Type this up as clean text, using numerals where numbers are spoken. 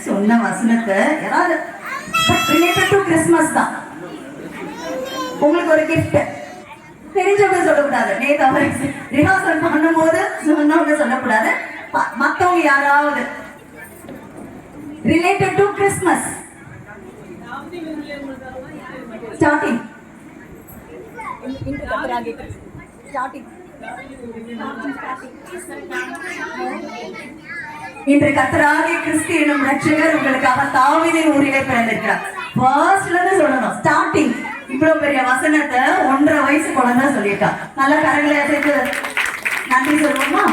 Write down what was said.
சொன்ன வசனத்தை யாராவது ரிலேட்டட் டு கிறிஸ்மஸ் தான். உங்களுக்கு ஒரு கிஃப்ட் தெரிஞ்சவங்க சொல்லக்கூடாது. நேற்று அவர் ரிஹர்சல் பண்ணும்போது சொன்னவங்க சொல்லக்கூடாது. மற்றவங்க யாராவது ரிலேட்டட் டு கிறிஸ்மஸ் ஸ்டார்டிங் இன்று கர்த்தராகிய கிறிஸ்து எனும் ரட்சகர் உங்களுக்காக தாவீதின் ஊரிலே பிறந்திருக்கிறார். ஃபர்ஸ்ட்ல இருந்து சொல்லணும். ஸ்டார்டிங் இவ்வளவு பெரிய வசனத்தை 1.5 வயசு குழந்தை சொல்லியிருக்கா. நல்ல கரங்களை அசைத்து நன்றி சொல்லுவோமா?